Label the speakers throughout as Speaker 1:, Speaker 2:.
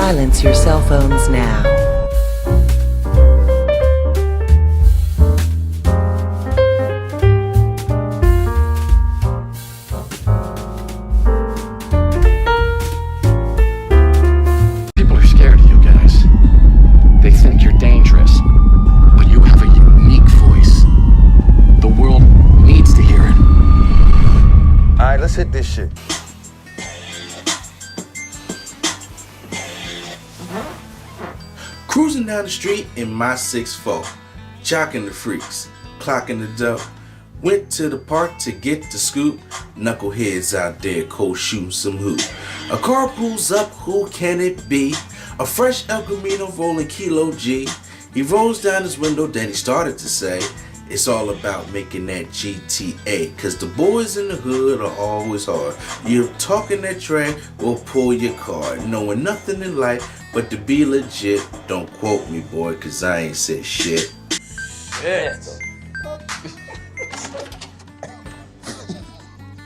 Speaker 1: Silence your cell phones now.
Speaker 2: People are scared of you guys. They think you're dangerous. But you have a unique voice. The world needs to hear it.
Speaker 3: Alright, let's hit this shit.
Speaker 4: Cruising down the street in my 6'4", jocking the freaks, clocking the dough. Went to the park to get the scoop. Knuckleheads out there cold shooting some hoop. A car pulls up, who can it be? A fresh El Camino rolling Kilo G. He rolls down his window, then he started to say, it's all about making that GTA, cause the boys in the hood are always hard. You're talking that track, we'll pull your card. Knowing nothing in life but to be legit. Don't quote me, boy, cause I ain't said shit.
Speaker 5: Yes.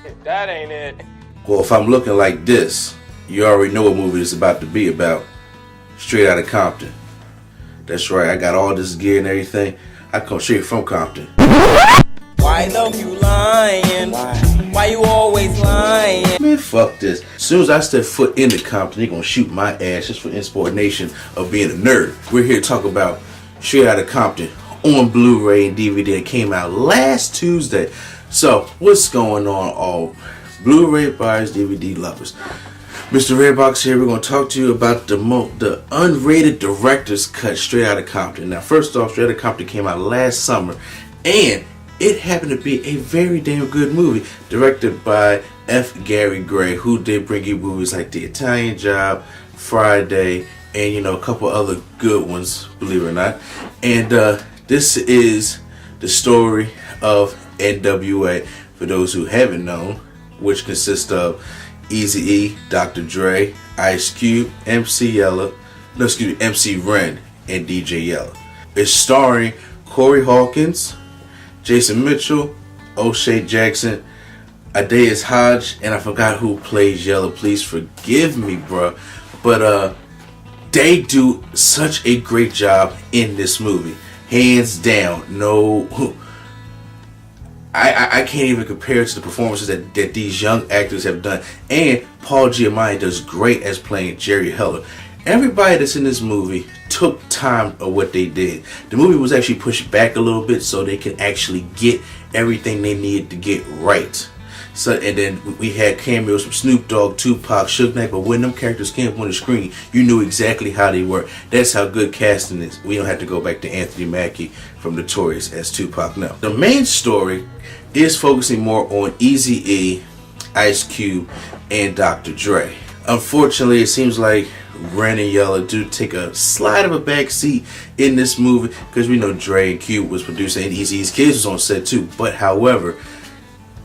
Speaker 5: If that ain't it.
Speaker 4: Well, if I'm looking like this, you already know what movie it's about to be about. Straight Outta Compton. That's right, I got all this gear and everything. I come straight from Compton.
Speaker 6: Why love you lying? Why you always lying?
Speaker 4: Man, fuck this. As soon as I step foot into Compton, they gonna shoot my ass just for insubordination of being a nerd. We're here to talk about Straight Outta Compton on Blu-ray and DVD. It came out last Tuesday. So, what's going on, all Blu-ray buyers, DVD lovers? Mr. Redbox here. We're going to talk to you about the unrated director's cut, Straight Outta Compton. Now, first off, Straight Outta Compton came out last summer, and it happened to be a very damn good movie, directed by F. Gary Gray, who did bring you movies like The Italian Job, Friday, and a couple other good ones, believe it or not. And this is the story of N.W.A. for those who haven't known, which consists of Eazy-E, Dr. Dre, Ice Cube, MC Ren, and DJ Yella. It's starring Corey Hawkins, Jason Mitchell, O'Shea Jackson, Adaius Hodge, and I forgot who plays Yella. Please forgive me, bruh. But they do such a great job in this movie. Hands down. No, I can't even compare it to the performances that these young actors have done. And Paul Giamatti does great as playing Jerry Heller. Everybody that's in this movie took time of what they did. The movie was actually pushed back a little bit so they can actually get everything they needed to get right. So, and then we had cameos from Snoop Dogg, Tupac, Suge Knight, but when them characters came up on the screen, you knew exactly how they were. That's how good casting is. We don't have to go back to Anthony Mackie from Notorious as Tupac now. The main story is focusing more on Eazy-E, Ice Cube, and Dr. Dre. Unfortunately, it seems like Ren and Yella do take a slight of a back seat in this movie because we know Dre and Cube was producing and Eazy-E's kids was on set too. But however,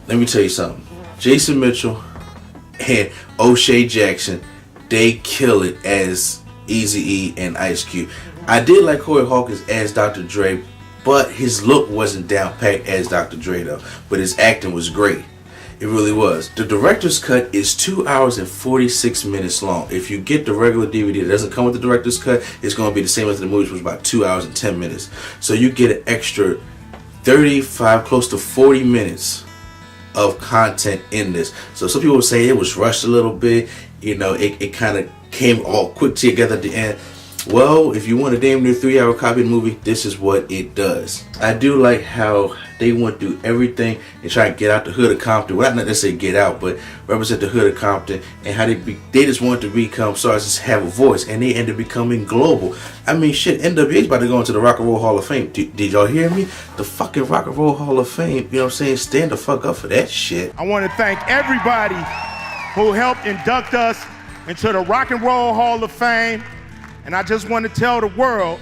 Speaker 4: let me tell you something. Jason Mitchell and O'Shea Jackson, they kill it as Eazy-E and Ice Cube. I did like Corey Hawkins as Dr. Dre, but his look wasn't down packed as Dr. Dre though. But his acting was great. It really was. The director's cut is 2 hours and 46 minutes long. If you get the regular DVD that doesn't come with the director's cut, it's going to be the same as the movie, which was about 2 hours and 10 minutes. So you get an extra 35, close to 40 minutes of content in this. So some people say it was rushed a little bit. It kind of came all quick together at the end. Well, if you want a damn near 3-hour copy of the movie, this is what it does. I do like how they went through everything and try to get out the hood of Compton. Well, not necessarily get out, but represent the hood of Compton, and how they just wanted to become stars, just have a voice, and they ended up becoming global. I mean, shit, N.W.A. is about to go into the Rock and Roll Hall of Fame. Did y'all hear me? The fucking Rock and Roll Hall of Fame. You know what I'm saying? Stand the fuck up for that shit.
Speaker 7: I want to thank everybody who helped induct us into the Rock and Roll Hall of Fame. And I just want to tell the world,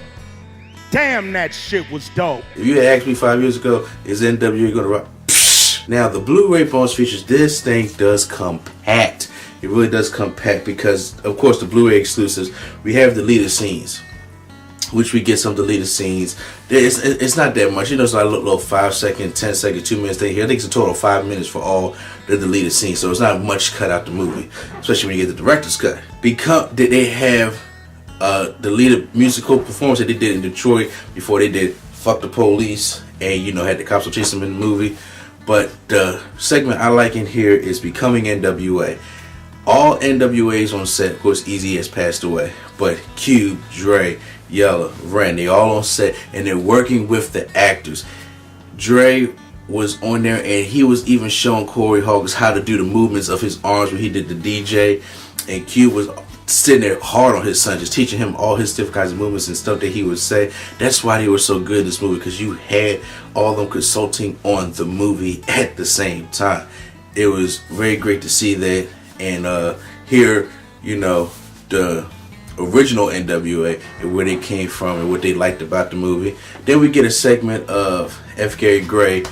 Speaker 7: damn, that shit was dope.
Speaker 4: If you had asked me 5 years ago, is N.W.A. gonna rock? Psh! Now, the Blu-ray bonus features, this thing does come packed. It really does come packed because, of course, the Blu-ray exclusives, we have deleted scenes, which we get some deleted scenes. It's not that much. It's like a little 5 second, 10 second, 2 minutes thing here. I think it's a total of 5 minutes for all the deleted scenes. So it's not much cut out the movie, especially when you get the director's cut. Because they have the lead musical performance that they did in Detroit before they did Fuck the Police and, you know, had the cops chase them in the movie. But the segment I like in here is Becoming N.W.A. All NWAs on set, of course, Easy has passed away, but Cube, Dre, Yella, Ren, they all on set, and they're working with the actors. Dre was on there, and he was even showing Corey Hawkins how to do the movements of his arms when he did the DJ, and Cube was sitting there hard on his son, just teaching him all his different kinds of movements and stuff that he would say. That's why they were so good in this movie, because you had all of them consulting on the movie at the same time. It was very great to see that. And hear, you know, the original NWA and where they came from and what they liked about the movie. Then we get a segment of F. Gary Gray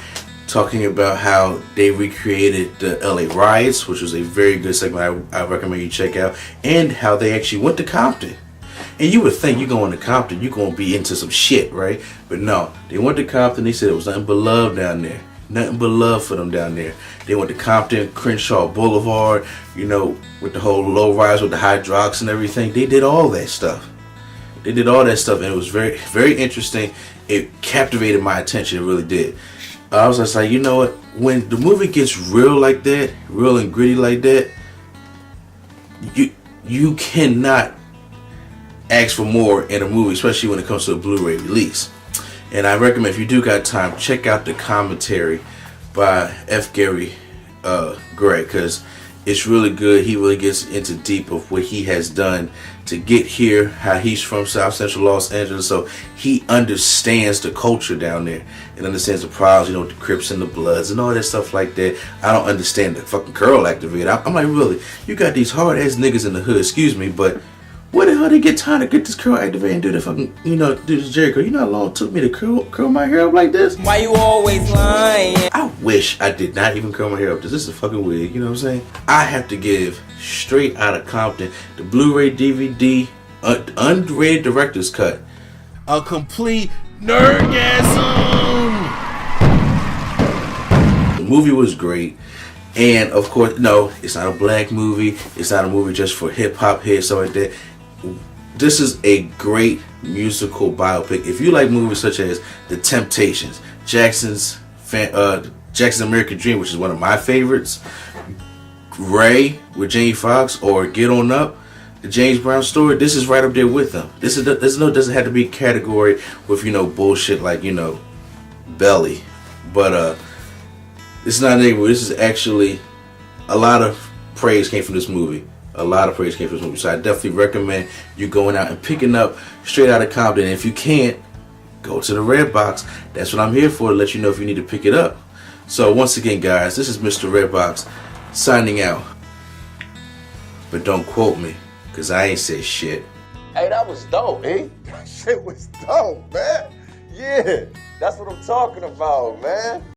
Speaker 4: talking about how they recreated the LA riots, which was a very good segment I recommend you check out, and how they actually went to Compton. And you would think you're going to Compton, you're going to be into some shit, right? But no, they went to Compton, they said it was nothing but love down there. Nothing but love for them down there. They went to Compton, Crenshaw Boulevard, you know, with the whole low rise with the hydrox and everything. They did all that stuff. They did all that stuff, and it was very, very interesting. It captivated my attention. It really did. I was just like, you know what? When the movie gets real like that, real and gritty like that, you cannot ask for more in a movie, especially when it comes to a Blu-ray release. And I recommend, if you do got time, check out the commentary by F. Gary Gray, because it's really good. He really gets into deep of what he has done to get here, how he's from South Central Los Angeles, so he understands the culture down there and understands the problems, you know, with the Crips and the Bloods and all that stuff like that. I don't understand the fucking curl activator. I'm like, really? You got these hard-ass niggas in the hood, excuse me, but where the hell they get time to get this curl activator and do the fucking, you know, do this Jericho? You know how long it took me to curl my hair up like this?
Speaker 6: Why you always lying?
Speaker 4: I wish I did not even curl my hair up. This is a fucking wig, you know what I'm saying? I have to give Straight Outta Compton the Blu-ray DVD unrated director's cut a complete nerdgasm. The movie was great. And of course, no, it's not a black movie. It's not a movie just for hip-hop heads, stuff like that. This is a great musical biopic. If you like movies such as The Temptations, Jackson's American Dream, which is one of my favorites, Ray with Jamie Foxx, or Get On Up, the James Brown story, this is right up there with them. This doesn't have to be a category with, you know, bullshit like, you know, Belly. But it's not a movie. This is actually a lot of praise came from this movie. A lot of praise came from this movie. So I definitely recommend you going out and picking up Straight Outta Compton. And if you can't, go to the Redbox. That's what I'm here for, to let you know if you need to pick it up. So once again, guys, this is Mr. Redbox signing out. But don't quote me, because I ain't said shit.
Speaker 3: Hey, that was dope, eh? That shit was dope, man. Yeah, that's what I'm talking about, man.